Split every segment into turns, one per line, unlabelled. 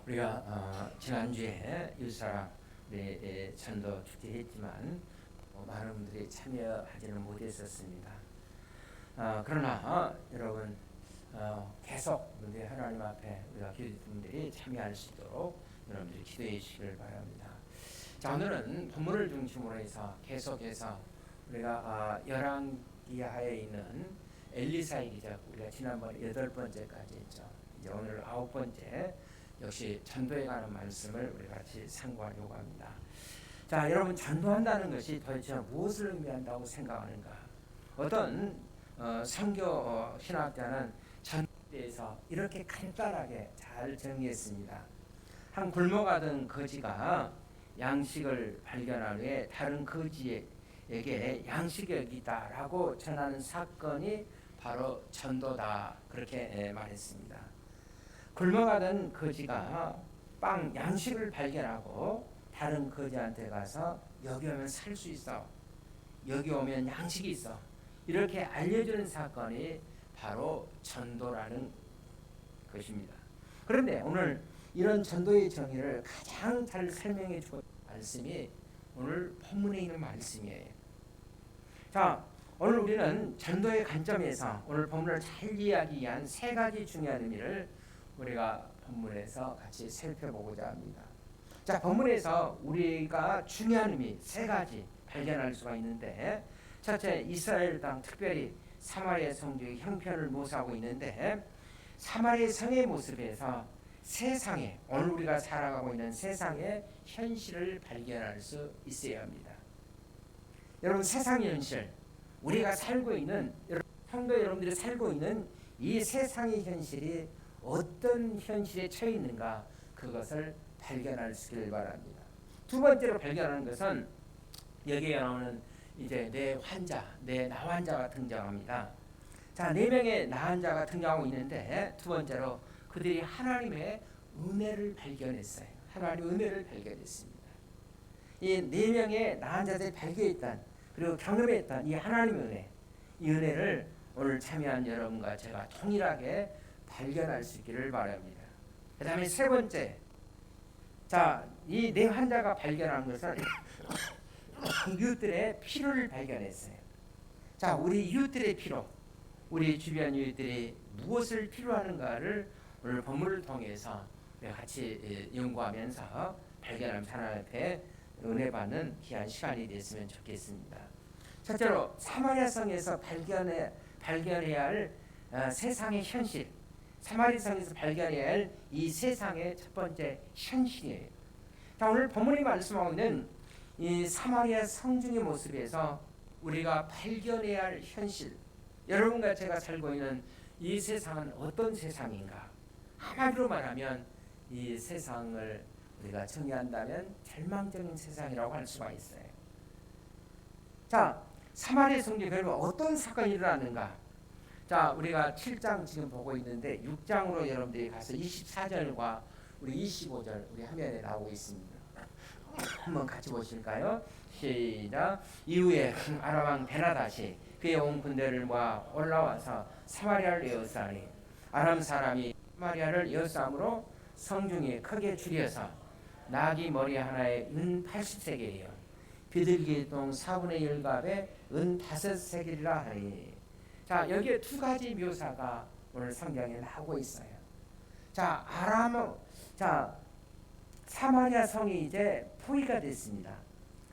우리가 지난주에 유사라 전도 축제했지만 많은 분들이 참여하지는 못했었습니다. 그러나 여러분 계속 우리 하나님 앞에 우리가 교회분들이 참여할 수 있도록 여러분들이 기도해 주시길 바랍니다. 자, 오늘은 본문을 중심으로 해서 계속해서 우리가 열왕기하에 있는 엘리사의 기적, 우리가 지난번 8번째까지 했죠. 이제 오늘 9번째 역시 전도에 관한 말씀을 우리 같이 상고하려고 합니다. 자, 여러분, 전도한다는 것이 도대체 무엇을 의미한다고 생각하는가? 어떤 선교 신학자는 전도에 대해서 이렇게 간단하게 잘 정리했습니다. 한 굶어가던 거지가 양식을 발견한 후에 다른 거지에게 양식이 여기다라고 전하는 사건이 바로 전도다, 그렇게 말했습니다. 굶어가던 거지가 양식을 발견하고 다른 거지한테 가서 여기 오면 살 수 있어, 여기 오면 양식이 있어, 이렇게 알려주는 사건이 바로 전도라는 것입니다. 그런데 오늘 이런 전도의 정의를 가장 잘 설명해 준 말씀이 오늘 본문에 있는 말씀이에요. 자, 오늘 우리는 전도의 관점에서 오늘 본문을 잘 이해하기 위한 3가지 중요한 의미를 우리가 본문에서 같이 살펴보고자 합니다. 자, 본문에서 우리가 중요한 의미 3가지 발견할 수가 있는데, 첫째, 이스라엘 땅, 특별히 사마리아 성지의 형편을 묘사하고 있는데, 사마리아 성의 모습에서 세상에, 오늘 우리가 살아가고 있는 세상의 현실을 발견할 수 있어야 합니다. 여러분, 세상의 현실, 우리가 살고 있는, 성도 여러분들이 살고 있는 이 세상의 현실이 어떤 현실에 처해 있는가, 그것을 발견할 수 있길 바랍니다. 두 번째로 발견하는 것은 여기에 나오는 이제 내 나 환자가 등장합니다. 자, 4명의 나 환자가 등장하고 있는데, 두 번째로 그들이 하나님의 은혜를 발견했어요. 하나님의 은혜를 발견했습니다. 이 4명의 나 환자들이 발견했던, 그리고 경험했던 이 하나님의 은혜, 이 은혜를 오늘 참여한 여러분과 제가 동일하게 발견할 수 있기를 바랍니다. 그 다음에 세 번째, 자, 이 4 환자가 발견한 것은 이웃들의 필요를 발견했어요. 자, 우리 이웃들의 필요, 우리 주변 이웃들이 무엇을 필요하는가를 오늘 본문을 통해서 같이 연구하면서 발견하면서 하나님 앞에 은혜 받는 귀한 시간이 됐으면 좋겠습니다. 첫째로 사마리아 성에서 발견해야 할 세상의 현실, 사마리아 성에서 발견해야 할 이 세상의 첫 번째 현실이에요. 자, 오늘 본문이 말씀하고 있는 이 사마리아 성중의 모습에서 우리가 발견해야 할 현실, 여러분과 제가 살고 있는 이 세상은 어떤 세상인가? 한마디로 말하면 이 세상을 우리가 정의한다면 절망적인 세상이라고 할 수가 있어요. 자, 사마리아 성중에 그러면 어떤 사건이 일어났는가? 자, 우리가 7장 지금 보고 있는데 6장으로 여러분들이 가서 24절과 우리 25절 우리 화면에 나오고 있습니다. 한번 같이 보실까요? 시작. 이후에 아람 왕 베나다시 그의 온 군대를 모아 올라와서 사마리아를 에워싸니, 아람 사람이 사마리아를 에워싸므로 성중이 크게 줄여서 나귀 머리 하나에 은 80세겔이요 비둘기 똥 4분의 1갑에 은 5세겔이라 하니. 자, 여기에 2가지 묘사가 오늘 성경에 나오고 있어요. 자, 사마리아 성이 이제 포위가 됐습니다.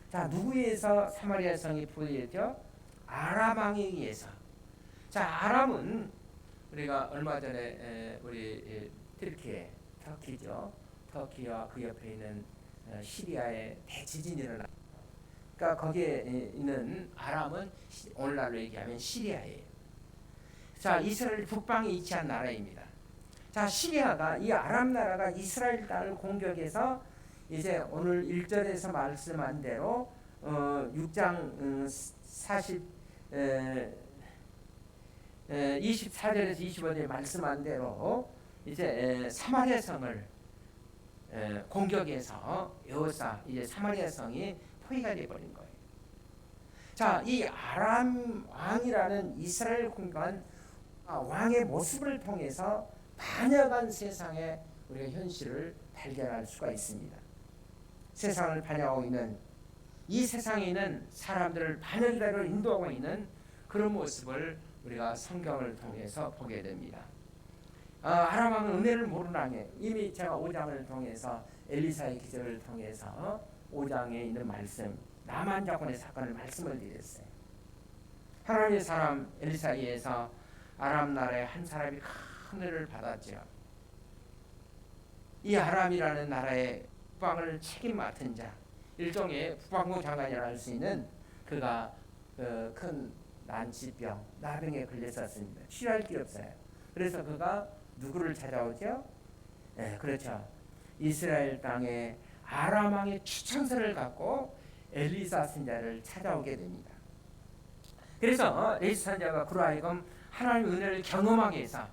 자, 누구에 의해서 사마리아 성이 포위됐죠? 아람 왕에 의해서. 자, 아람은 우리가 얼마 전에 우리 터키죠. 터키와 그 옆에 있는 시리아에 대지진이 일어났습니다. 그러니까 거기에 있는 아람은 오늘날로 얘기하면 시리아예요. 자, 이스라엘 북방에 위치한 나라입니다. 자, 시리아가, 이 아람 나라가 이스라엘 땅을 공격해서 이제 오늘 1절에서 말씀한 대로 6장 24절에서 25절에 말씀한 대로 이제 사마리아 성을 공격해서 에워싸 이제 사마리아 성이 포위가 되어버린 거예요. 자, 이 아람 왕이라는 이스라엘 공간 왕의 모습을 통해서 반역한 세상에 우리가 현실을 발견할 수가 있습니다. 세상을 반영하고 있는 이 세상에 있는 사람들을 반영대로 인도하고 있는 그런 모습을 우리가 성경을 통해서 보게 됩니다. 아람 왕은 은혜를 모르는 왕이에요. 이미 제가 5장을 통해서 엘리사의 기적을 통해서 5장에 있는 말씀 나만 자손의 사건을 말씀을 드렸어요. 하나님의 사람 엘리사에 의해서 아람 나라의 한 사람이 큰 은혜를 받았죠. 이 아람이라는 나라의 국방을 책임 맡은 자, 일종의 국방부 장관이라 할 수 있는 그가 큰 난치병, 나병에 걸렸었습니다. 치료할 길 없어요. 그래서 그가 누구를 찾아오죠? 네, 그렇죠. 이스라엘 땅에 아람 왕의 추천서를 갖고 엘리사 선지자를 찾아오게 됩니다. 그래서 엘리사 선지자가 그로 하여금 하나님의 은혜를 경험하게 해서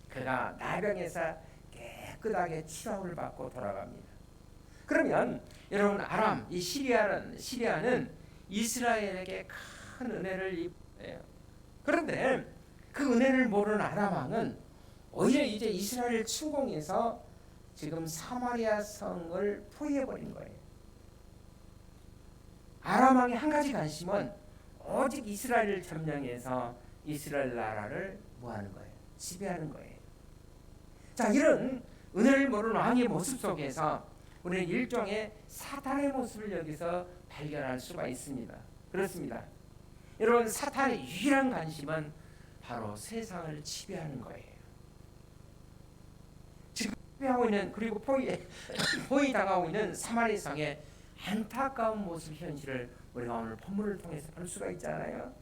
그가 나병에서 깨끗하게 치료를 받고 돌아갑니다. 그러면 여러분 아람, 이 시리아는 이스라엘에게 큰 은혜를 입어요. 그런데 그 은혜를 모르는 아람 왕은 오히려 이제 이스라엘을 침공해서 지금 사마리아 성을 포위해버린 거예요. 아람 왕의 한 가지 관심은 오직 이스라엘을 점령해서 이스라엘 나라를 뭐하는 거예요? 지배하는 거예요. 자, 이런 은혜를 모르는 왕의 모습 속에서 우리는 일종의 사탄의 모습을 여기서 발견할 수가 있습니다. 그렇습니다. 여러분 사탄의 유일한 관심은 바로 세상을 지배하는 거예요. 지금 지배하고 있는 그리고 포위 당하고 있는 사마리아 성의 안타까운 모습 현실을 우리가 오늘 본문을 통해서 볼 수가 있잖아요.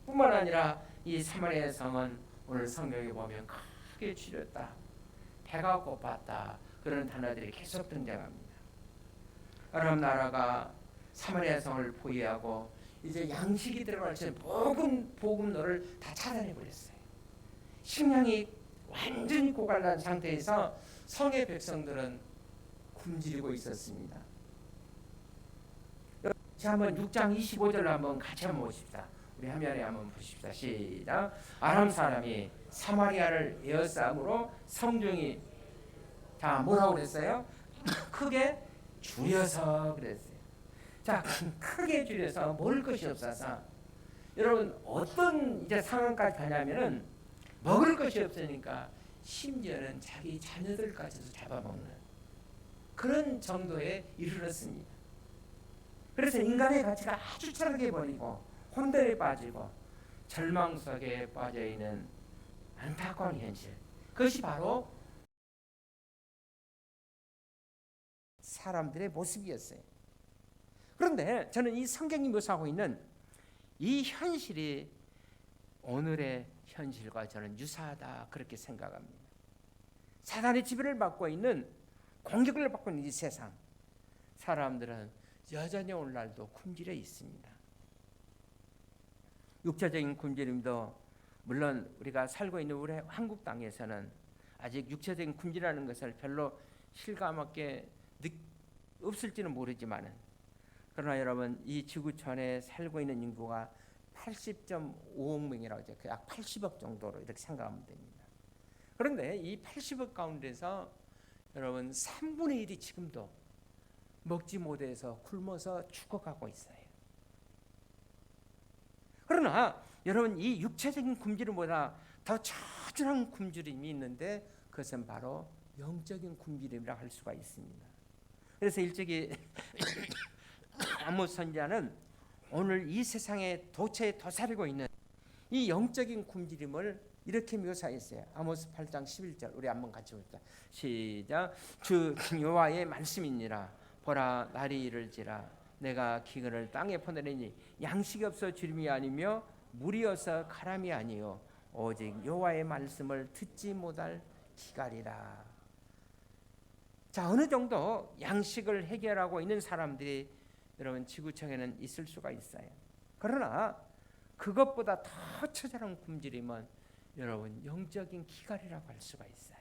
뿐만 아니라 이 사마리아 성은 오늘 성경에 보면 크게 줄였다, 배가 고팠다 그런 단어들이 계속 등장합니다. 아람 나라가 사마리아 성을 포위하고 이제 양식이 들어갈 때 모든 복음로를 다 차단해 버렸어요. 식량이 완전히 고갈난 상태에서 성의 백성들은 굶주리고 있었습니다. 자, 한번 6장 25절로 한번 같이 한번 보십시다. 우리 화면에 한번 보십시다. 시작. 아람 사람이 사마리아를 에워싸므로 성중이 자 뭐라고 그랬어요? 크게 줄여서 그랬어요. 자, 크게 줄여서 먹을 것이 없어서 여러분 어떤 이제 상황까지 가냐면은 먹을 것이 없으니까 심지어는 자기 자녀들까지도 잡아먹는 그런 정도에 이르렀습니다. 그래서 인간의 가치가 아주 차게 버리고 혼돈에 빠지고 절망 속에 빠져 있는 안타까운 현실. 그것이 바로 사람들의 모습이었어요. 그런데 저는 이 성경이 묘사하고 있는 이 현실이 오늘의 현실과 저는 유사하다 그렇게 생각합니다. 사단의 지배를 받고 있는 공격을 받고 있는 이 세상, 사람들은 여전히 오늘날도 굶주려 있습니다. 육체적인 굶주림도 물론 우리가 살고 있는 우리 한국 땅에서는 아직 육체적인 굶주리라는 것을 별로 실감하게 없을지는 모르지만은 그러나 여러분 이 지구촌에 살고 있는 인구가 80.5억 명이라고 하죠. 약 80억 정도로 이렇게 생각하면 됩니다. 그런데 이 80억 가운데서 여러분 3분의 1이 지금도 먹지 못해서 굶어서 죽어가고 있어요. 그러나 여러분 이 육체적인 굶주림보다 더 처절한 굶주림이 있는데 그것은 바로 영적인 굶주림이라고 할 수가 있습니다. 그래서 일찍이 아모스 선지자는 오늘 이 세상에 도처에 도사리고 있는 이 영적인 굶주림을 이렇게 묘사했어요. 아모스 8장 11절 우리 한번 같이 봅시다. 시작. 주 여호와의 말씀이니라. 보라 날이 이를지라 내가 기근을 땅에 퍼내리니 양식이 없어 주림이 아니며 물이 없어 가람이 아니요 오직 여호와의 말씀을 듣지 못할 기갈이라. 자, 어느 정도 양식을 해결하고 있는 사람들이 여러분 지구촌에는 있을 수가 있어요. 그러나 그것보다 더 처절한 굶주림은 여러분 영적인 기갈이라고 할 수가 있어요.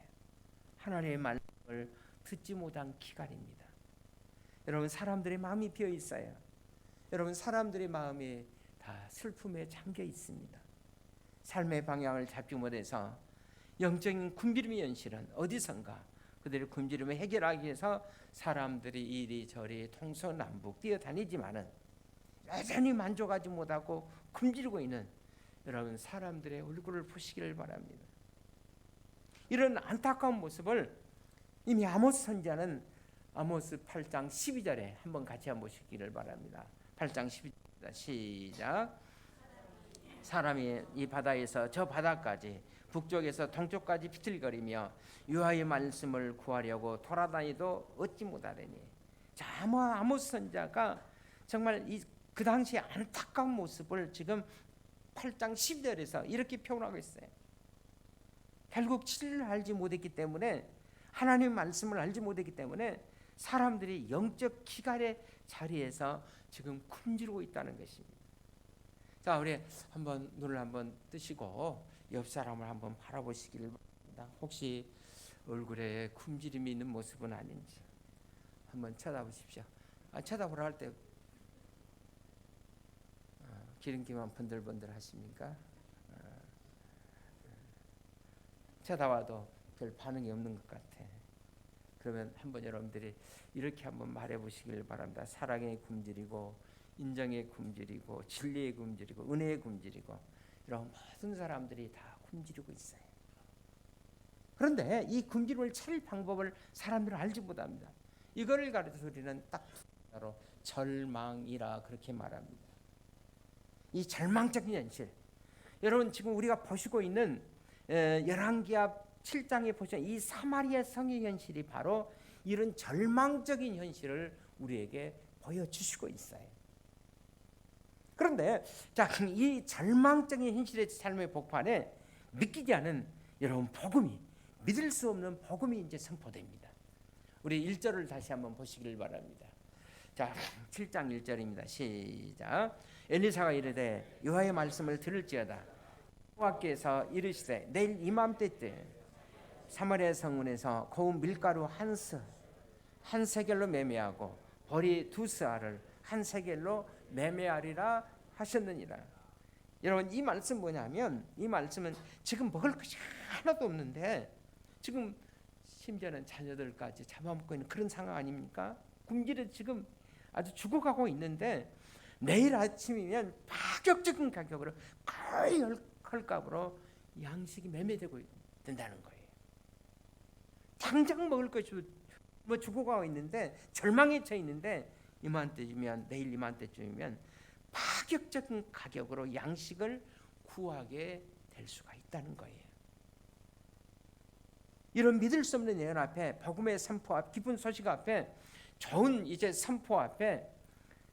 하나님의 말씀을 듣지 못한 기갈입니다. 여러분 사람들의 마음이 비어 있어요. 여러분 사람들의 마음이 다 슬픔에 잠겨 있습니다. 삶의 방향을 잡지 못해서 영적인 굶주림의 현실은 어디선가 그들의 굶주림을 해결하기 위해서 사람들이 이리저리 동서남북 뛰어다니지만은 여전히 만족하지 못하고 굶주리고 있는 여러분 사람들의 얼굴을 보시기를 바랍니다. 이런 안타까운 모습을 이미 아모스 선지자는 아모스 8장 12절에 한번 같이 한번 보시기를 바랍니다. 8장 12절 시작. 사람이 이 바다에서 저 바다까지 북쪽에서 동쪽까지 비틀거리며 여호와의 말씀을 구하려고 돌아다니도 얻지 못하리니. 자, 아모스 선지자가 정말 그 당시 안타까운 모습을 지금 8장 12절에서 이렇게 표현하고 있어요. 결국 진리를 알지 못했기 때문에, 하나님의 말씀을 알지 못했기 때문에 사람들이 영적 기갈의 자리에서 지금 굶주리고 있다는 것입니다. 자, 우리 한번 눈을 한번 뜨시고 옆 사람을 한번 바라보시기를 바랍니다. 혹시 얼굴에 굶주림이 있는 모습은 아닌지 한번 쳐다보십시오. 쳐다보라 할 때 기름기만 번들번들 하십니까? 쳐다봐도 별 반응이 없는 것 같아. 그러면 한번 여러분들이 이렇게 한번 말해 보시길 바랍니다. 사랑에 굶주리고, 인정에 굶주리고, 진리에 굶주리고, 은혜에 굶주리고, 이런 모든 사람들이 다 굶주리고 있어요. 그런데 이 굶주림을 찾을 방법을 사람들은 알지 못합니다. 이거를 가르쳐 우리는 딱 바로 절망이라 그렇게 말합니다. 이 절망적인 현실, 여러분 지금 우리가 보시고 있는 열왕기하 7장에 보시면 이 사마리아 성의 현실이 바로 이런 절망적인 현실을 우리에게 보여주시고 있어요. 그런데 자, 이 절망적인 현실의 삶의 복판에 믿기지 않은 여러분 복음이, 믿을 수 없는 복음이 이제 선포됩니다. 우리 1절을 다시 한번 보시길 바랍니다. 자, 7장 1절입니다. 시작. 엘리사가 이르되 여호와의 말씀을 들을지어다. 여호와께서 이르시되 내일 이맘때 때 사마리아 성문에서 고운 밀가루 한 세겔로 매매하고 보리 2스아를 한 세겔로 매매하리라 하셨느니라. 여러분 이 말씀 뭐냐면, 이 말씀은 지금 먹을 것이 하나도 없는데 지금 심지어는 자녀들까지 잡아먹고 있는 그런 상황 아닙니까? 굶주려 지금 아주 죽어가고 있는데 내일 아침이면 파격적인 가격으로 거의 헐값으로 양식이 매매되고 된다는 거예요. 당장 먹을 것이 뭐 죽어가고 있는데, 절망에 처해 있는데 이맘때쯤이면, 내일 이맘때쯤이면 파격적인 가격으로 양식을 구하게 될 수가 있다는 거예요. 이런 믿을 수 없는 예언 앞에, 복음의 선포 앞, 기쁜 소식 앞에, 좋은 이제 선포 앞에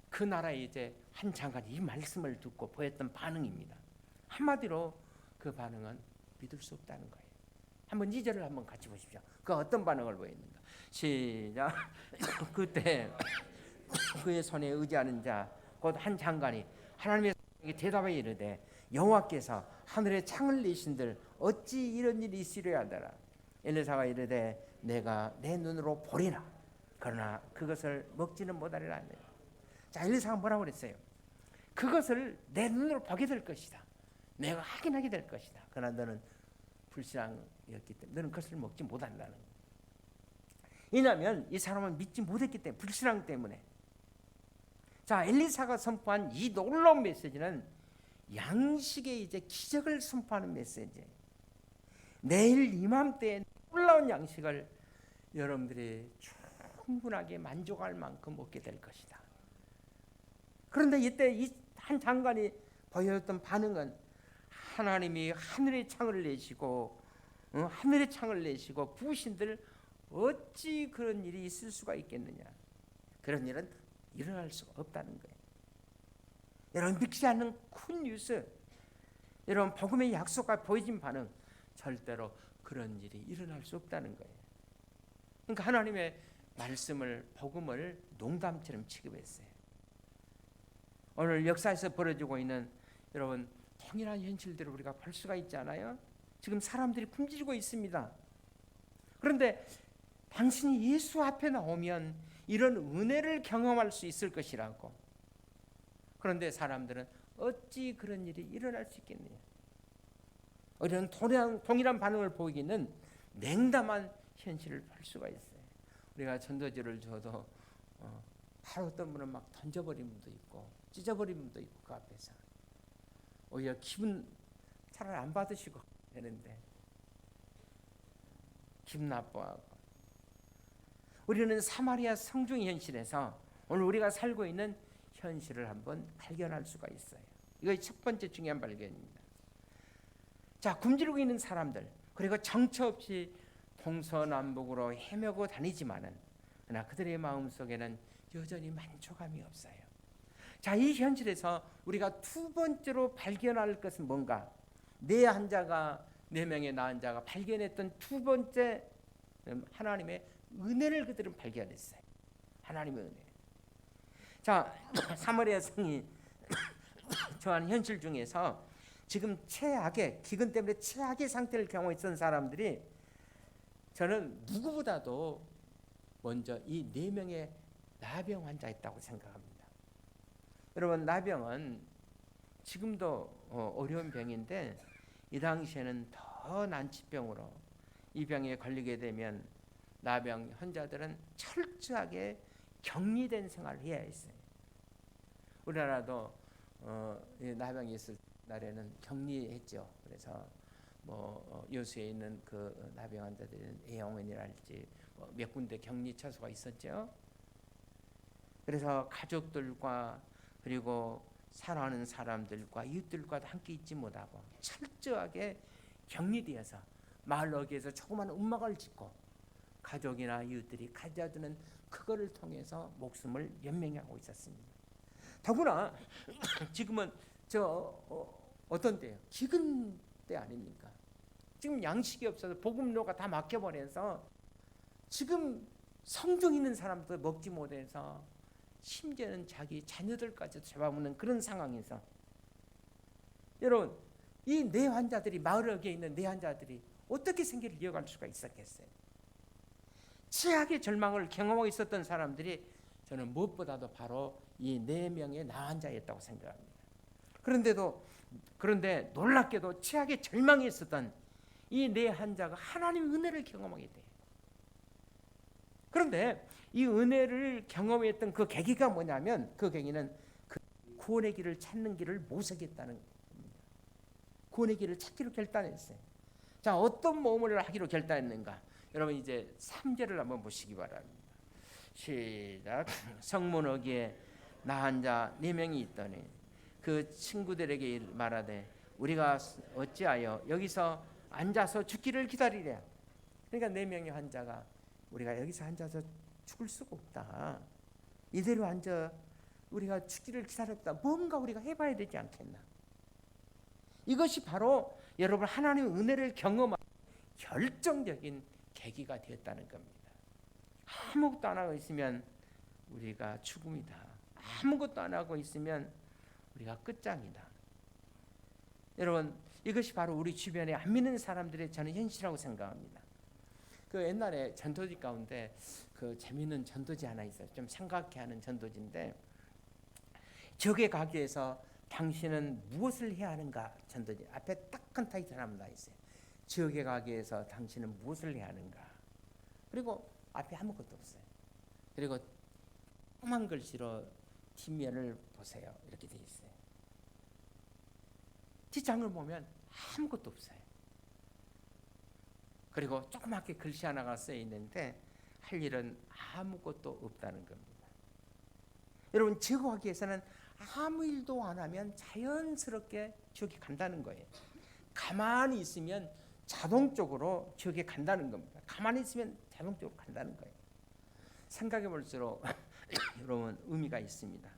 그 나라의 이제 한 장관이 이 말씀을 듣고 보였던 반응입니다. 한마디로 그 반응은 믿을 수 없다는 거예요. 한번 2절을 한번 같이 보십시오. 그 어떤 반응을 보였는가? 시작. 그때 그의 손에 의지하는 자 곧 한 장관이 하나님의 대답에 이르되 여호와께서 하늘에 창을 내신들 어찌 이런 일이 있으려 하더라. 엘리사가 이르되 내가 내 눈으로 보리라. 그러나 그것을 먹지는 못하리라. 자, 엘리사가 뭐라고 그랬어요? 그것을 내 눈으로 보게 될 것이다. 내가 확인하게 될 것이다. 그러나 너는 불신앙이었기 때문에 너는 그것을 먹지 못한다는 거예요. 왜냐하면 이 사람은 믿지 못했기 때문에, 불신앙 때문에. 자, 엘리사가 선포한 이 놀라운 메시지는 양식의 이제 기적을 선포하는 메시지예요. 내일 이맘때에 놀라운 양식을 여러분들이 충분하게 만족할 만큼 먹게 될 것이다. 그런데 이때 이 한 장관이 보였던 반응은 하나님이 하늘의 창을 내시고 하늘의 창을 내시고 부으신들 어찌 그런 일이 있을 수가 있겠느냐. 그런 일은 일어날 수가 없다는 거예요. 여러분 믿지 않는 큰 뉴스, 여러분 복음의 약속과 보여진 반응, 절대로 그런 일이 일어날 수 없다는 거예요. 그러니까 하나님의 말씀을, 복음을 농담처럼 취급했어요. 오늘 역사에서 벌어지고 있는 여러분 통일한 현실들을 우리가 볼 수가 있잖아요. 지금 사람들이 굶주리고 있습니다. 그런데 당신이 예수 앞에 나오면 이런 은혜를 경험할 수 있을 것이라고. 그런데 사람들은 어찌 그런 일이 일어날 수 있겠느냐. 이런 동일한 반응을 보이기는 냉담한 현실을 볼 수가 있어요. 우리가 전도지를 줘도 바로 어떤 분은 막 던져버린 분도 있고 찢어버린 분도 있고 그 앞에서 오히려 기분 차라리 안 받으시고 되는데 기분 나빠하고. 우리는 사마리아 성중의 현실에서 오늘 우리가 살고 있는 현실을 한번 발견할 수가 있어요. 이거 첫 번째 중요한 발견입니다. 자, 굶주리고 있는 사람들, 그리고 정처 없이 동서남북으로 헤매고 다니지만은 그러나 그들의 마음속에는 여전히 만족감이 없어요. 자, 이 현실에서 우리가 두 번째로 발견할 것은 뭔가? 네 환자가, 4명의 나은 자가 발견했던 두 번째 하나님의 은혜를 그들은 발견했어요. 하나님의 은혜. 자, 사마리아 성이 처한 현실 중에서 지금 최악의, 기근 때문에 최악의 상태를 경험했던 사람들이 저는 누구보다도 먼저 이 4명의 나병 환자였다고 생각합니다. 여러분, 나병은 지금도 어려운 병인데 이 당시에는 더 난치병으로 이 병에 걸리게 되면 나병 환자들은 철저하게 격리된 생활을 해야 했어요. 우리나라도 나병이 있을 날에는 격리했죠. 그래서 여수에 있는 그 나병 환자들은 애영원이랄지 몇 군데 격리 처소가 있었죠. 그래서 가족들과 그리고 사랑하는 사람들과 이웃들과도 함께 있지 못하고 철저하게 격리되어서 마을 어귀에서 조그마한 움막을 짓고 가족이나 이웃들이 가져두는 그거를 통해서 목숨을 연명하고 있었습니다. 더구나 지금은 어떤 때요? 기근 때 아닙니까? 지금 양식이 없어서 보급로가 다 막혀버려서 지금 성중 있는 사람도 먹지 못해서 심지어는 자기 자녀들까지도 잡아먹는 그런 상황에서 여러분, 이 네 환자들이 마을 어귀에 있는 네 환자들이 어떻게 생계를 이어갈 수가 있었겠어요? 최악의 절망을 경험하고 있었던 사람들이 저는 무엇보다도 바로 이 4명의 나환자였다고 생각합니다. 그런데 놀랍게도 최악의 절망에 있었던 이 4환자가 하나님의 은혜를 경험하게 돼요. 그런데 이 은혜를 경험했던 그 계기가 뭐냐면 그 계기는 그 구원의 길을 찾는 길을 모색했다는 겁니다. 구원의 길을 찾기로 결단했어요. 자, 어떤 모험을 하기로 결단했는가? 여러분 이제 3절을 한번 보시기 바랍니다. 시작. 성문 어귀에 나한 자 4명이 있더니 그 친구들에게 말하되 우리가 어찌하여 여기서 앉아서 죽기를 기다리랴. 그러니까 4명의 환자가 우리가 여기서 앉아서 죽을 수가 없다. 이대로 앉아 우리가 죽기를 기다렸다. 뭔가 우리가 해봐야 되지 않겠나. 이것이 바로 여러분 하나님의 은혜를 경험한 결정적인 계기가 되었다는 겁니다. 아무것도 안 하고 있으면 우리가 죽음이다. 아무것도 안 하고 있으면 우리가 끝장이다. 여러분, 이것이 바로 우리 주변에 안 믿는 사람들의 저는 현실이라고 생각합니다. 그 옛날에 전도지 가운데 그 재미있는 전도지 하나 있어요. 좀 생각해 하는 전도지인데 적에 가기 위해서 당신은 무엇을 해야 하는가 전도지 앞에 딱 한 타이틀 하나 있어요. 지옥에 가기 위해서 당신은 무엇을 해야 하는가. 그리고 앞에 아무것도 없어요. 그리고 조그만 글씨로 뒷면을 보세요. 이렇게 돼 있어요. 뒷장을 보면 아무것도 없어요. 그리고 조그맣게 글씨 하나가 써 있는데 할 일은 아무것도 없다는 겁니다. 여러분, 지옥에 가기 위해서는 아무 일도 안 하면 자연스럽게 지옥에 간다는 거예요. 가만히 있으면 자동적으로 지옥에 간다는 겁니다. 가만히 있으면 자동적으로 간다는 거예요. 생각해 볼수록 여러분 의미가 있습니다.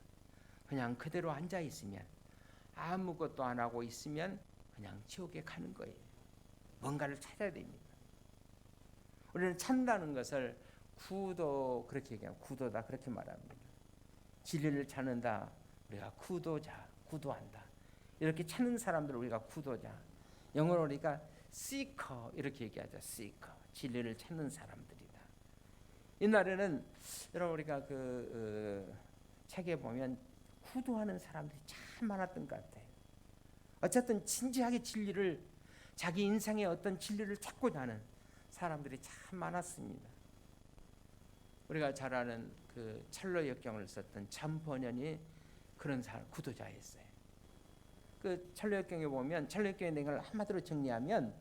그냥 그대로 앉아 있으면 아무것도 안 하고 있으면 그냥 지옥에 가는 거예요. 뭔가를 찾아야 됩니다. 우리는 찾는다는 것을 구도 그렇게 얘기하면 구도다 그렇게 말합니다. 진리를 찾는다. 우리가 구도자, 구도한다. 이렇게 찾는 사람들을 우리가 구도자. 영어로 우리가 seeker 이렇게 얘기하죠. seeker. 진리를 찾는 사람들이다. 옛날에는 여러분 우리가 책에 보면 구도하는 사람들이 참 많았던 것 같아요. 어쨌든 진지하게 진리를 자기 인생의 어떤 진리를 찾고자 하는 사람들이 참 많았습니다. 우리가 잘 아는 그 찰로 역경을 썼던 참번연이 그런 사람 구도자였어요. 그 찰로 역경에 보면 찰로 역경의 내용을 한마디로 정리하면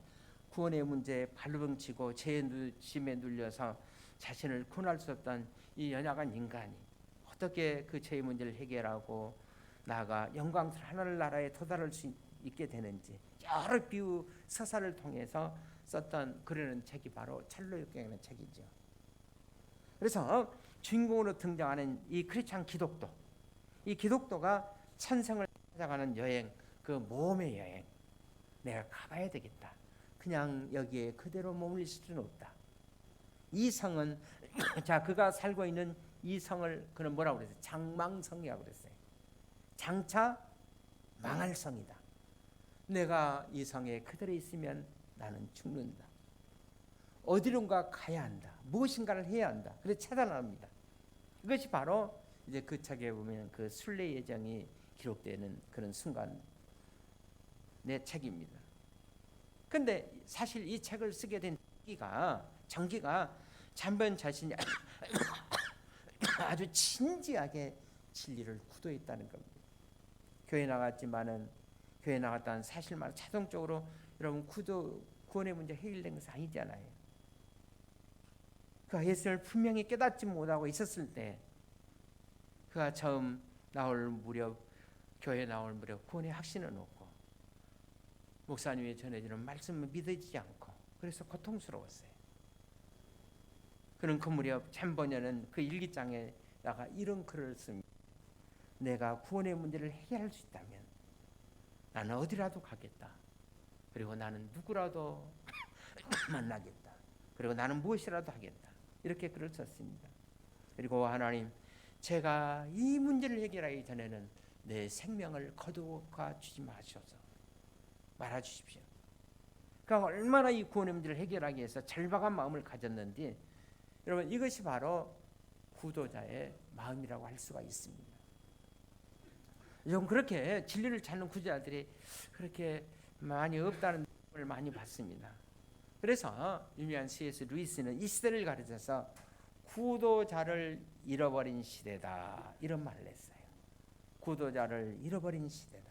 구원의 문제에 발버둥치고 죄의 짐에 눌려서 자신을 구원할 수 없던 이 연약한 인간이 어떻게 그 죄의 문제를 해결하고 나아가 영광스러운 하늘 나라에 도달할 수 있게 되는지 여러 비유 서사를 통해서 썼던 그러는 책이 바로 찰로 역경이라는 책이죠. 그래서 주인공으로 등장하는 이 크리스찬 기독도, 이 기독도가 천성을 찾아가는 여행, 그 모험의 여행, 내가 가봐야 되겠다. 그냥 여기에 그대로 머물릴 수는 없다. 이 성은 자 그가 살고 있는 이 성을 그는 뭐라고 그랬어요? 장망성이라고 그랬어요. 장차 망할 성이다. 내가 이 성에 그대로 있으면 나는 죽는다. 어디론가 가야 한다. 무엇인가를 해야 한다. 그래서 차단합니다. 이것이 바로 이제 그 책에 보면 그 순례 예정이 기록되는 그런 순간 내 책입니다. 근데 사실 이 책을 쓰게 된 정기가 잠번 자신이 아주 진지하게 진리를 구도했다는 겁니다. 교회 나갔지만은 교회 나갔다는 사실만 자동적으로 여러분 구원의 문제 해결된 것은 아니잖아요. 그가 예수를 분명히 깨닫지 못하고 있었을 때 그가 처음 교회 나올 무렵 구원의 확신은 없고 목사님이 전해주는 말씀을 믿어지지 않고 그래서 고통스러웠어요. 그는 그 무렵 참번연은 그 일기장에다가 이런 글을 씁니다. 내가 구원의 문제를 해결할 수 있다면 나는 어디라도 가겠다. 그리고 나는 누구라도 만나겠다. 그리고 나는 무엇이라도 하겠다. 이렇게 글을 썼습니다. 그리고 하나님, 제가 이 문제를 해결하기 전에는 내 생명을 거두어 주지 마셔서 말아주십시오. 그러니까 얼마나 이 구원의 문제를 해결하기 위해서 절박한 마음을 가졌는지 여러분 이것이 바로 구도자의 마음이라고 할 수가 있습니다. 좀 그렇게 진리를 찾는 구도자들이 그렇게 많이 없다는 걸 많이 봤습니다. 그래서 유명한 C.S. 루이스는 이 시대를 가르쳐서 구도자를 잃어버린 시대다 이런 말을 했어요. 구도자를 잃어버린 시대다.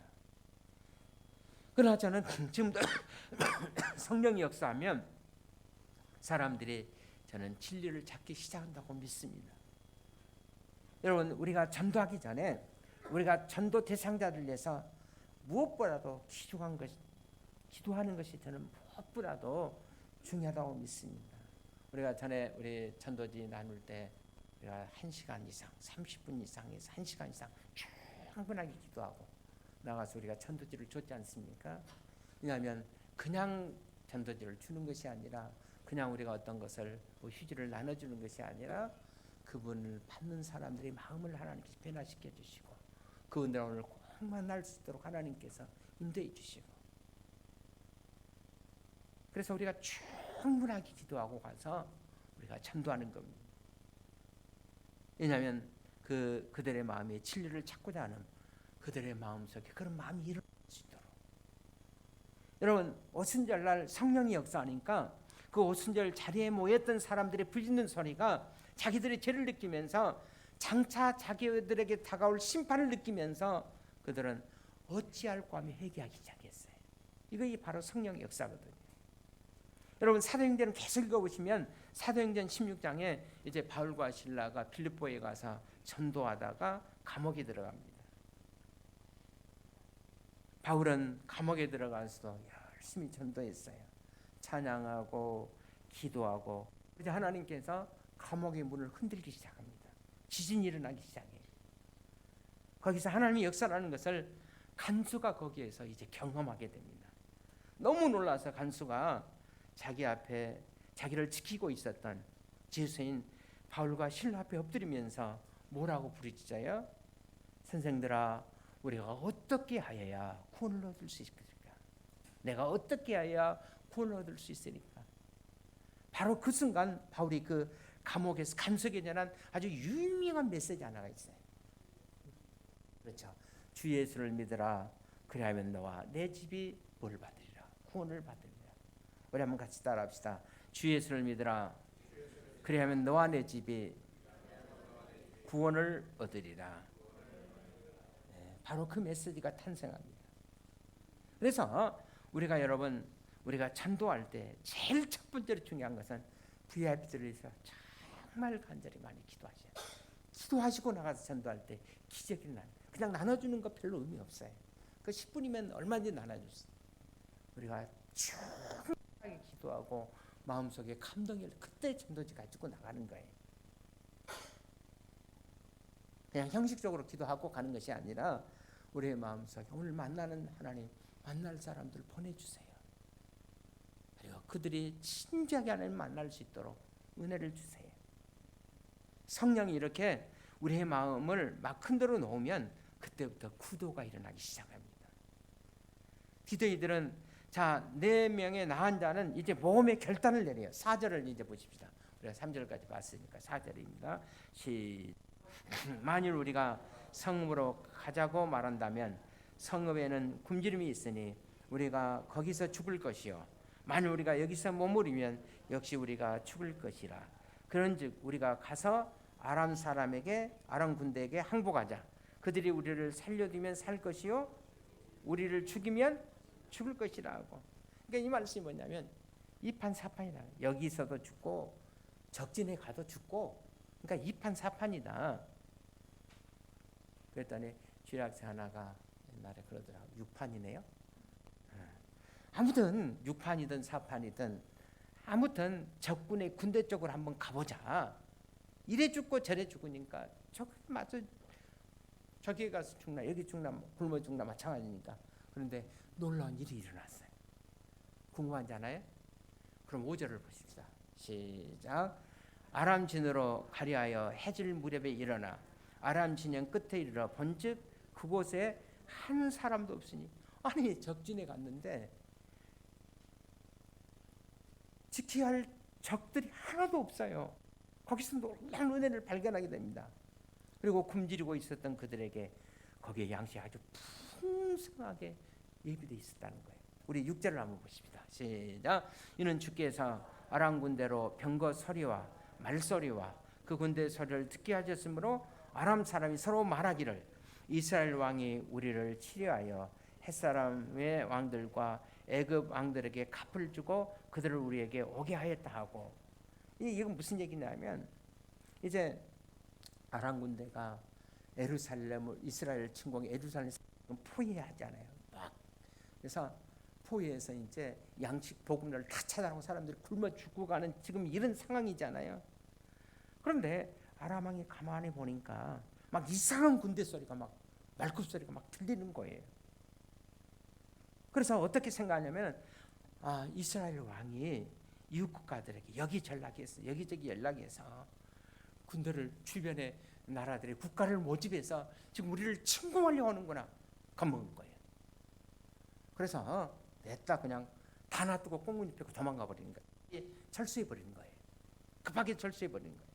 그러나 저는 지금도 성령이 역사하면 사람들이 저는 진리를 찾기 시작한다고 믿습니다. 여러분 우리가 전도하기 전에 우리가 전도 대상자들 위해서 무엇보다도 기도하는 것이 저는 무엇보다도 중요하다고 믿습니다. 우리가 전에 우리 전도지 나눌 때 우리가 1시간 이상, 30분 이상에서 1시간 이상 충분하게 기도하고 나가서 우리가 전도지를 줬지 않습니까? 왜냐하면 그냥 전도지를 주는 것이 아니라 그냥 우리가 어떤 것을 휴지를 나눠주는 것이 아니라 그분을 받는 사람들의 마음을 하나님께서 변화시켜 주시고 그 은혜를 꼭 만날 수 있도록 하나님께서 인도해 주시고 그래서 우리가 충분하게 기도하고 가서 우리가 전도하는 겁니다. 왜냐하면 그들의 마음에 진리를 찾고자 하는 그들의 마음속에 그런 마음이 일어날 수 있도록. 여러분 오순절날 성령이 역사하니까 그 오순절 자리에 모였던 사람들의 부짖는 소리가 자기들의 죄를 느끼면서 장차 자기들에게 다가올 심판을 느끼면서 그들은 어찌할꼬 하며 회개하기 시작했어요. 이것이 바로 성령의 역사거든요. 여러분 사도행전을 계속 읽어보시면 사도행전 16장에 이제 바울과 실라가 빌립보에 가서 전도하다가 감옥에 들어갑니다. 바울은 감옥에 들어가서도 열심히 전도했어요. 찬양하고 기도하고 이제 하나님께서 감옥의 문을 흔들기 시작합니다. 지진이 일어나기 시작해요. 거기서 하나님이 역사하는 것을 간수가 거기에서 이제 경험하게 됩니다. 너무 놀라서 간수가 자기 앞에 자기를 지키고 있었던 제수인 바울과 실라 앞에 엎드리면서 뭐라고 부르짖어요? 선생들아, 우리가 어떻게 하여야 구원을 얻을 수 있을까? 내가 어떻게 하여야 구원을 얻을 수 있으니까? 바로 그 순간 바울이 그 감옥에서 간수에게 전한 아주 유명한 메시지 하나가 있어요. 그렇죠. 주 예수를 믿으라. 그리하면 너와 내 집이 뭘 받으리라? 구원을 받으리라. 우리 한번 같이 따라합시다. 주 예수를 믿으라. 그리하면 너와 내 집이 구원을 얻으리라. 바로 그 메시지가 탄생합니다. 그래서 우리가 여러분 우리가 전도할 때 제일 첫 번째로 중요한 것은 VIP들을 위해서 정말 간절히 많이 기도하셔야 돼요. 기도하시고 나가서 전도할 때 기적이 나요. 그냥 나눠주는 거 별로 의미 없어요. 그 10분이면 얼마든지 나눠줄 수 있어요. 우리가 충분하게 기도하고 마음속에 감동을 그때 전도지 가지고 나가는 거예요. 그냥 형식적으로 기도하고 가는 것이 아니라 우리의 마음속에 오늘 만나는 하나님 만날 사람들 보내주세요. 그리고 그들이 진지하게 하나님 만날 수 있도록 은혜를 주세요. 성령이 이렇게 우리의 마음을 막 흔들어 놓으면 그때부터 구도가 일어나기 시작합니다. 디도이들은 자 4명의 나은 자는 이제 모험의 결단을 내려요. 4절을 이제 보십시다. 우리가 3절까지 봤으니까 4절입니다. 만일 우리가 성읍으로 가자고 말한다면 성읍에는 굶주림이 있으니 우리가 거기서 죽을 것이요 만일 우리가 여기서 머무르면 역시 우리가 죽을 것이라. 그런즉 우리가 가서 아람 사람에게 아람 군대에게 항복하자. 그들이 우리를 살려두면 살 것이요 우리를 죽이면 죽을 것이라고. 그러니까 이 말씀이 뭐냐면 이판사판이다. 여기서도 죽고 적진에 가도 죽고 그러니까 이판사판이다. 그랬더니 주일학생 하나가 옛날에 그러더라고. 6판이네요. 아무튼 6판이든 4판이든 아무튼 적군의 군대 쪽으로 한번 가보자. 이래 죽고 저래 죽으니까 맞아. 저기 가서 죽나 여기 죽나 굶어 죽나 마찬가지니까. 그런데 놀라운 일이 일어났어요. 궁금하지 않아요? 그럼 5절을 보십시다. 시작. 아람 진으로 가리하여 해질 무렵에 일어나 아람 진영 끝에 이르러 본즉 그곳에 한 사람도 없으니. 아니 적진에 갔는데 지켜야 할 적들이 하나도 없어요. 거기서 놀라운 은혜를 발견하게 됩니다. 그리고 굶주리고 있었던 그들에게 거기에 양식이 아주 풍성하게 예비되어 있었다는 거예요. 우리 6절을 한번 보십시다. 시작. 이는 주께서 아람 군대로 병거 소리와 말소리와 그 군대 소리를 듣게 하셨으므로 아람 사람이 서로 말하기를 이스라엘 왕이 우리를 치려하여 햇사람의 왕들과 애굽 왕들에게 값을 주고 그들을 우리에게 오게 하였다 하고. 이건 무슨 얘기냐면 이제 아람 군대가 예루살렘을 이스라엘 침공에 예루살렘 포위하잖아요. 막 그래서 포위해서 이제 양식 복음을 다 차단하고 사람들이 굶어 죽어가는 지금 이런 상황이잖아요. 그런데 아람 왕이 가만히 보니까 막 이상한 군대 소리가 막 말굽 소리가 막 들리는 거예요. 그래서 어떻게 생각하냐면 이스라엘 왕이 이웃 국가들에게 여기저기 연락해서 군대를 주변의 나라들의 국가를 모집해서 지금 우리를 침공하려고 하는구나 겁먹은 거예요. 그래서 냈다 그냥 다 놔두고 꽁무니 펴고 도망가 버리는 거예요. 철수해 버리는 거예요. 급하게 철수해 버리는 거예요.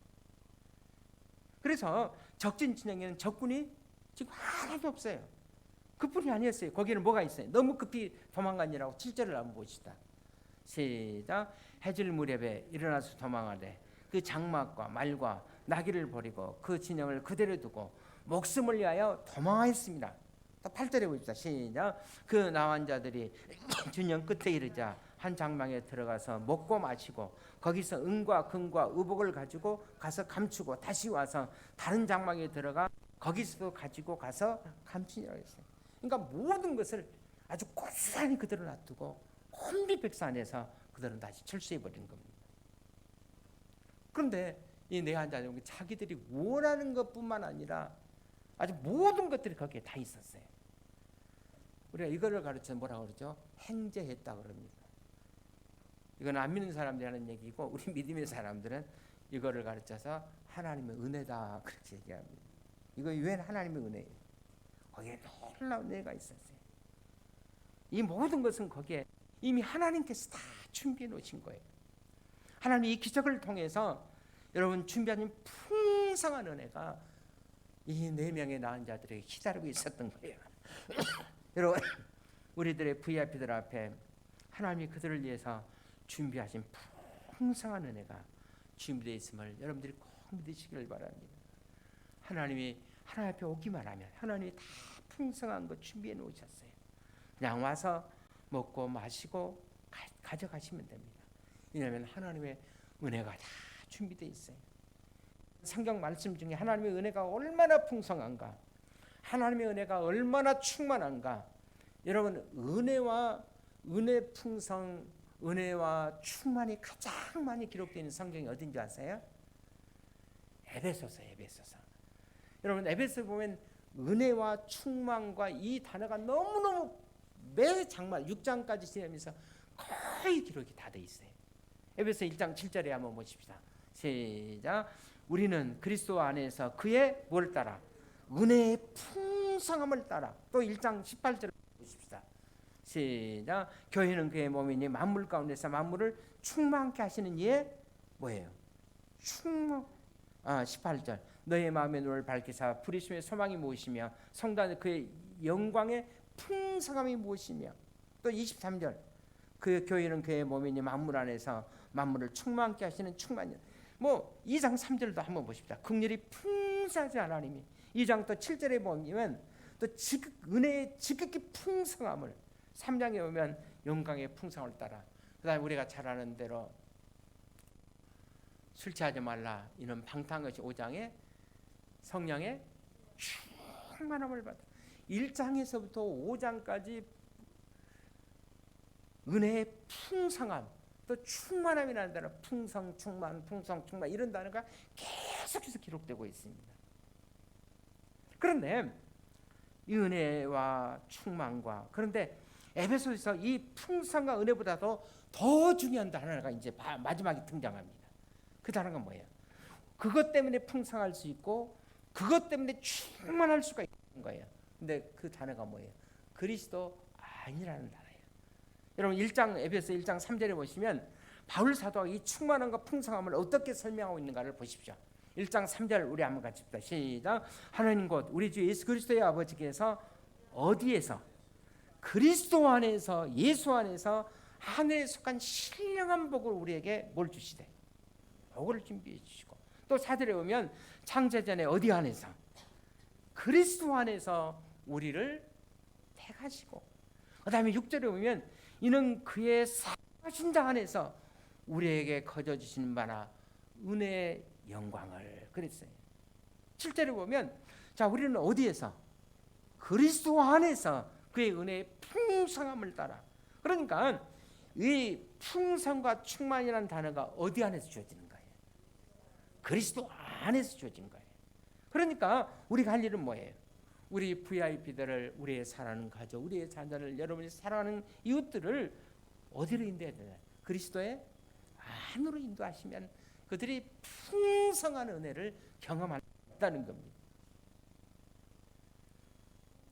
그래서 적진 진영에는 적군이 지금 하나도 없어요. 그뿐이 아니었어요. 거기는 뭐가 있어요? 너무 급히 도망가니라고 7절을 한번 보시다. 시작. 해질 무렵에 일어나서 도망하되 그 장막과 말과 나귀를 버리고 그 진영을 그대로 두고 목숨을 위하여 도망하였습니다. 8절에 봅시다. 시작. 그 나환 자들이 진영 끝에 이르자 한 장막에 들어가서 먹고 마시고 거기서 은과 금과 의복을 가지고 가서 감추고 다시 와서 다른 장막에 들어가 거기서도 가지고 가서 감추니라고 했어요. 그러니까 모든 것을 아주 고스란히 그대로 놔두고 혼비백산해서 그들은 다시 철수해 버린 겁니다. 그런데 이 내한자들은 자기들이 원하는 것뿐만 아니라 아주 모든 것들이 거기에 다 있었어요. 우리가 이거를 가르쳐 뭐라고 그러죠? 행제했다 그럽니다. 이건 안 믿는 사람들이 하는 얘기고 우리 믿음의 사람들은 이거를 가르쳐서 하나님의 은혜다 그렇게 얘기합니다. 이거 왜 하나님의 은혜예요? 거기에 놀라운 은혜가 있었어요. 이 모든 것은 거기에 이미 하나님께서 다 준비해 놓으신 거예요. 하나님 이 기적을 통해서 여러분 준비하신 풍성한 은혜가 이 4명의 나은 자들에게 기다리고 있었던 거예요. 여러분 우리들의 VIP들 앞에 하나님이 그들을 위해서 준비하신 풍성한 은혜가 준비되어 있음을 여러분들이 꼭 믿으시기를 바랍니다. 하나님이 하나님 앞에 오기만 하면 하나님이 다 풍성한 거 준비해 놓으셨어요. 그냥 와서 먹고 마시고 가져가시면 됩니다. 왜냐하면 하나님의 은혜가 다 준비되어 있어요. 성경 말씀 중에 하나님의 은혜가 얼마나 풍성한가, 하나님의 은혜가 얼마나 충만한가. 여러분, 은혜 풍성, 은혜와 충만이 가장 많이 기록되어 있는 성경이 어딘지 아세요? 에베소서. 여러분, 에베소 보면 은혜와 충만과 이 단어가 너무너무 매 장말 6장까지 지나면서 거의 기록이 다 돼 있어요. 에베소 1장 7절에 한번 보십시다. 시작. 우리는 그리스도 안에서 그의 뭘 따라? 은혜의 풍성함을 따라. 또 1장 18절을 보십시다. 시작. 교회는 그의 몸이니 만물 가운데서 만물을 충만케 하시는 이의 뭐예요? 18절. 너의 마음의 눈을 밝히사 부르심의 소망이 무엇이며 성단의 그의 영광의 풍성함이 무엇이며. 또 23절. 그 교회는 그의 몸이니 만물 안에서 만물을 충만케 하시는 충만이요. 2장 3절도 한번 보십시다. 긍휼이 풍성하신 하나님이. 2장 또 7절에 보면 또 은혜의 지극히 풍성함을, 3장에 오면 영광의 풍성을 따라. 그다음에 우리가 잘 아는 대로 술 취하지 말라 이는 방탕것이 5장에 성령의 충만함을 받아. 1장에서부터 5장까지 은혜의 풍성함, 또 충만함이라는 단어, 풍성, 충만 이런 단어가 계속해서 기록되고 있습니다. 그런데 이 은혜와 충만과, 그런데 에베소에서 이 풍성과 은혜보다도 더 중요한 단어가 이제 마지막에 등장합니다. 그 단어가 뭐예요? 그것 때문에 풍성할 수 있고 그것 때문에 충만할 수가 있는 거예요. 근데 그 단어가 뭐예요? 그리스도 안이라는 단어예요. 여러분, 에베소 1장 3절에 보시면 바울 사도가 이 충만함과 풍성함을 어떻게 설명하고 있는가를 보십시오. 1장 3절 우리 한번 같이 봅시다. 시작. 하나님 곧 우리 주 예수 그리스도의 아버지께서 어디에서? 그리스도 안에서, 예수 안에서 하늘에 속한 신령한 복을 우리에게 뭘 주시대? 복을 준비해 주시고. 또 4절에 보면 창세전에 어디 안에서? 그리스도 안에서 우리를 택하시고. 그 다음에 6절에 보면 이는 그의 사신 자 안에서 우리에게 거저 주시는 바나 은혜의 영광을 그랬어요. 7절에 보면 자, 우리는 어디에서? 그리스도 안에서 그의 은혜의 풍성함을 따라. 그러니까 이 풍성과 충만이라는 단어가 어디 안에서 주어지는 거예요? 그리스도 안에서 주어진 거예요. 그러니까 우리가 할 일은 뭐예요? 우리 VIP들을, 우리의 사랑하는 가족, 우리의 자녀를, 여러분이 사랑하는 이웃들을 어디로 인도해야 되나? 그리스도의 안으로 인도하시면 그들이 풍성한 은혜를 경험한다는 겁니다.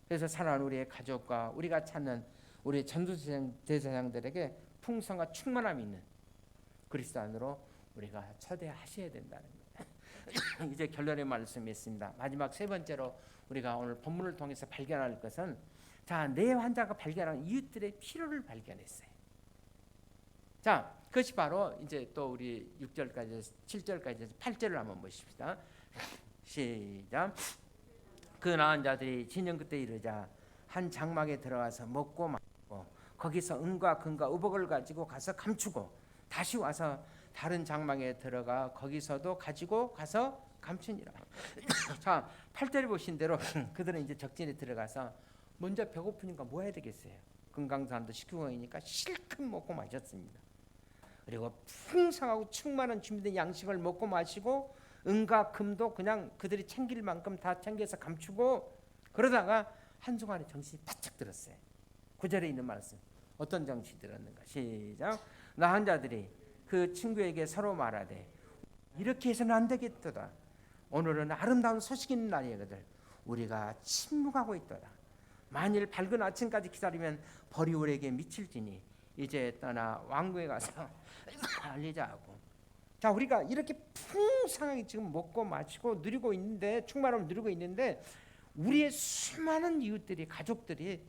그래서 사랑하는 우리의 가족과 우리가 찾는 우리 전도제사장들에게 풍성과 충만함이 있는 그리스도 안으로 우리가 초대하셔야 된다는 거예요. 이제 결론의 말씀이 있습니다. 마지막 세 번째로 우리가 오늘 본문을 통해서 발견할 것은, 자, 내 환자가 발견한 이웃들의 필요를 발견했어요. 자, 그것이 바로 이제 또 우리 6절까지 7절까지 8절을 한번 보십시다. 시작. 그 나은 자들이 진영 끝에 이르자 한 장막에 들어가서 먹고 마시고 거기서 은과 금과 의복을 가지고 가서 감추고 다시 와서 다른 장막에 들어가 거기서도 가지고 가서 감추니라. 자, 8절에 보신 대로 그들은 이제 적진에 들어가서 먼저 배고프니까 뭐 해야 되겠어요? 금강산도 식구강이니까 실컷 먹고 마셨습니다. 그리고 풍성하고 충만한 준비된 양식을 먹고 마시고 은과 금도 그냥 그들이 챙길 만큼 다 챙겨서 감추고, 그러다가 한순간에 정신이 바짝 들었어요. 9절에 있는 말씀, 어떤 정신이 들었는가? 시작. 나한 자들이 그 친구에게 서로 말하되 이렇게 해서는 안 되겠도다. 오늘은 아름다운 소식 있는 날이거든. 우리가 침묵하고 있도다. 만일 밝은 아침까지 기다리면 벌이 우리에게 미칠지니 이제 떠나 왕궁에 가서 알리자고. 자, 우리가 이렇게 풍성하게 지금 먹고 마시고 누리고 있는데, 충만함을 누리고 있는데, 우리의 수많은 이웃들이, 가족들이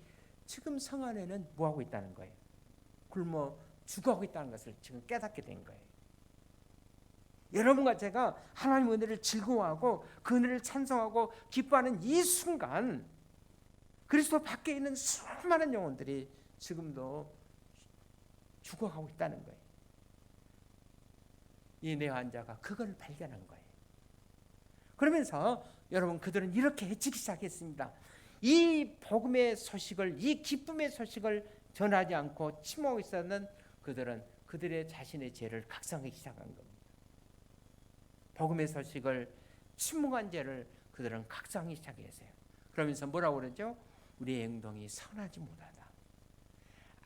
지금 성 안에는 뭐 하고 있다는 거예요? 굶어 죽어가고 있다는 것을 지금 깨닫게 된 거예요. 여러분과 제가 하나님 은혜를 즐거워하고 그 은혜를 찬송하고 기뻐하는 이 순간 그리스도 밖에 있는 수많은 영혼들이 지금도 죽어가고 있다는 거예요. 이 내환자가 그걸 발견한 거예요. 그러면서 여러분 그들은 이렇게 해치기 시작했습니다. 이 복음의 소식을, 이 기쁨의 소식을 전하지 않고 침묵하고 있었는 그들은 그들의 자신의 죄를 각성하기 시작한 겁니다. 복음의 소식을 침묵한 죄를 그들은 각성하기 시작했어요. 그러면서 뭐라고 그러죠? 우리의 행동이 선하지 못하다.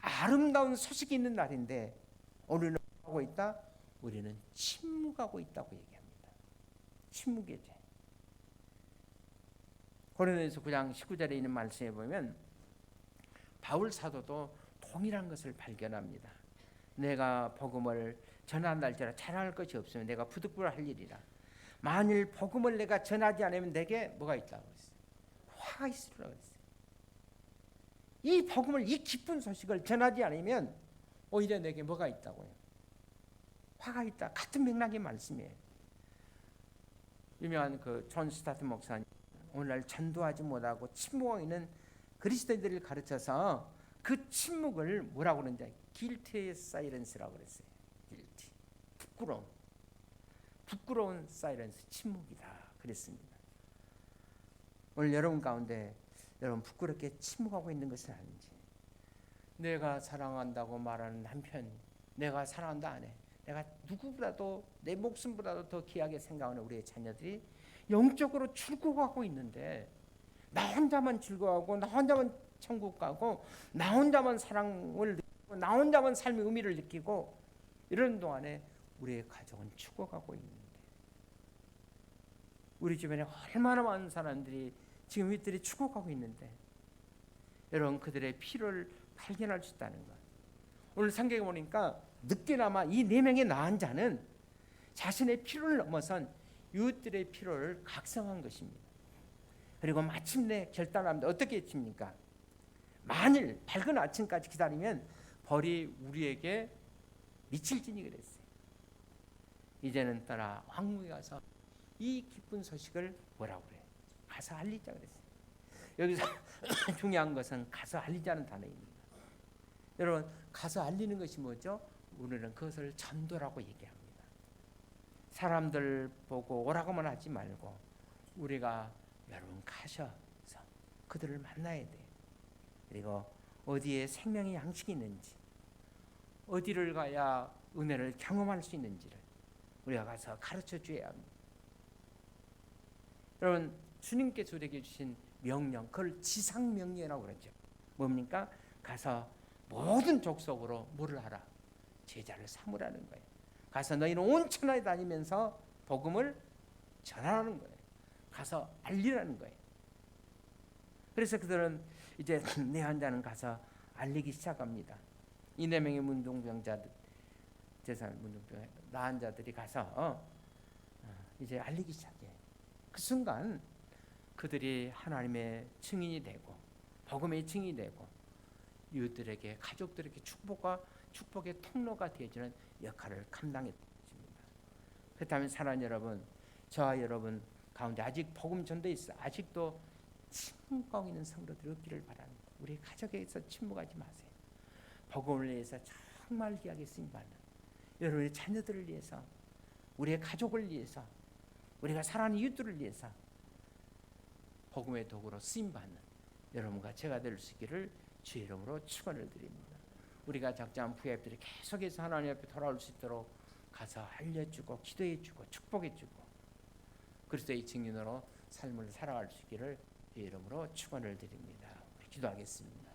아름다운 소식이 있는 날인데 우리는 하고 있다? 우리는 침묵하고 있다고 얘기합니다. 침묵의 죄. 고린도전서 9장 19절에 있는 말씀에 보면 바울 사도도 동일한 것을 발견합니다. 내가 복음을 전한달지라 자랑할 것이 없으면 내가 부득불할 일이라. 만일 복음을 내가 전하지 않으면 내게 뭐가 있다고 했어요? 화가 있으리라고 했어요. 이 복음을, 이 기쁜 소식을 전하지 않으면 오히려 내게 뭐가 있다고요? 화가 있다. 같은 맥락의 말씀이에요. 유명한 그 존 스타트 목사님, 오늘날 전도하지 못하고 침묵하고 있는 그리스도인들을 가르쳐서 그 침묵을 뭐라고 그러는지 guilty silence라고 그랬어요. guilty. 부끄러운 사이렌스, 침묵이다 그랬습니다. 오늘 여러분 가운데 여러분 부끄럽게 침묵하고 있는 것은 아닌지, 내가 사랑한다고 말하는 남편, 내가 사랑한다 안 해, 내가 누구보다도 내 목숨보다도 더 귀하게 생각하는 우리의 자녀들이 영적으로 출국하고 있는데 나 혼자만 즐거워하고 나 혼자만 천국 가고 나 혼자만 사랑을 느끼고 나 혼자만 삶의 의미를 느끼고 이런 동안에 우리의 가정은 죽어가고 있는데, 우리 주변에 얼마나 많은 사람들이 지금 이들이 죽어가고 있는데 여러분 그들의 필요를 발견할 수 있다는 것. 오늘 성경에 보니까 늦게나마 이 4명의 나은 자는 자신의 필요를 넘어선 이웃들의 필요를 각성한 것입니다. 그리고 마침내 결단합니다. 어떻게 했습니까? 만일 밝은 아침까지 기다리면 벌이 우리에게 미칠지니 그랬어요. 이제는 떠나 황무에 가서 이 기쁜 소식을 뭐라고 그래요? 가서 알리자 그랬어요. 여기서 중요한 것은 가서 알리자는 단어입니다. 여러분 가서 알리는 것이 뭐죠? 우리는 그것을 전도라고 얘기합니다. 사람들 보고 오라고만 하지 말고 우리가 여러분 가셔서 그들을 만나야 돼요. 그리고 어디에 생명의 양식이 있는지, 어디를 가야 은혜를 경험할 수 있는지를 우리가 가서 가르쳐 줘야 합니다. 여러분 주님께서 우리에게 주신 명령, 그걸 지상명령이라고 그러죠. 뭡니까? 가서 모든 족속으로 뭐를 하라? 제자를 삼으라는 거예요. 가서 너희는 온 천하에 다니면서 복음을 전하라는 거예요. 가서 알리라는 거예요. 그래서 그들은 이제 내환자는 가서 알리기 시작합니다. 이 4명의 문둥병자들, 재산 문둥병 나은 자들이 가서 이제 알리기 시작해요. 그 순간 그들이 하나님의 증인이 되고 복음의 증인이 되고 이웃들에게, 가족들에게 축복의 통로가 되어주는 역할을 감당했던 것입니다. 그렇다면 사랑하는 여러분, 저와 여러분 가운데 아직 복음 전도에 있어 아직도 침묵하고 있는 성도들이 없기를 바랍니다. 우리 가족에서 침묵하지 마세요. 복음을 위해서 정말 귀하게 쓰임받는 여러분의 자녀들을 위해서, 우리의 가족을 위해서, 우리가 사랑하는 이웃들을 위해서 복음의 도구로 쓰임받는 여러분과 제가 될 수 있기를 주의 이름으로 축원을 드립니다. 우리가 적장한 부앱들이 계속해서 하나님 앞에 돌아올 수 있도록 가서 알려주고 기도해주고 축복해주고 그리스도의 증인으로 삶을 살아갈 수 있기를 주의 이름으로 축원을 드립니다. 기도하겠습니다.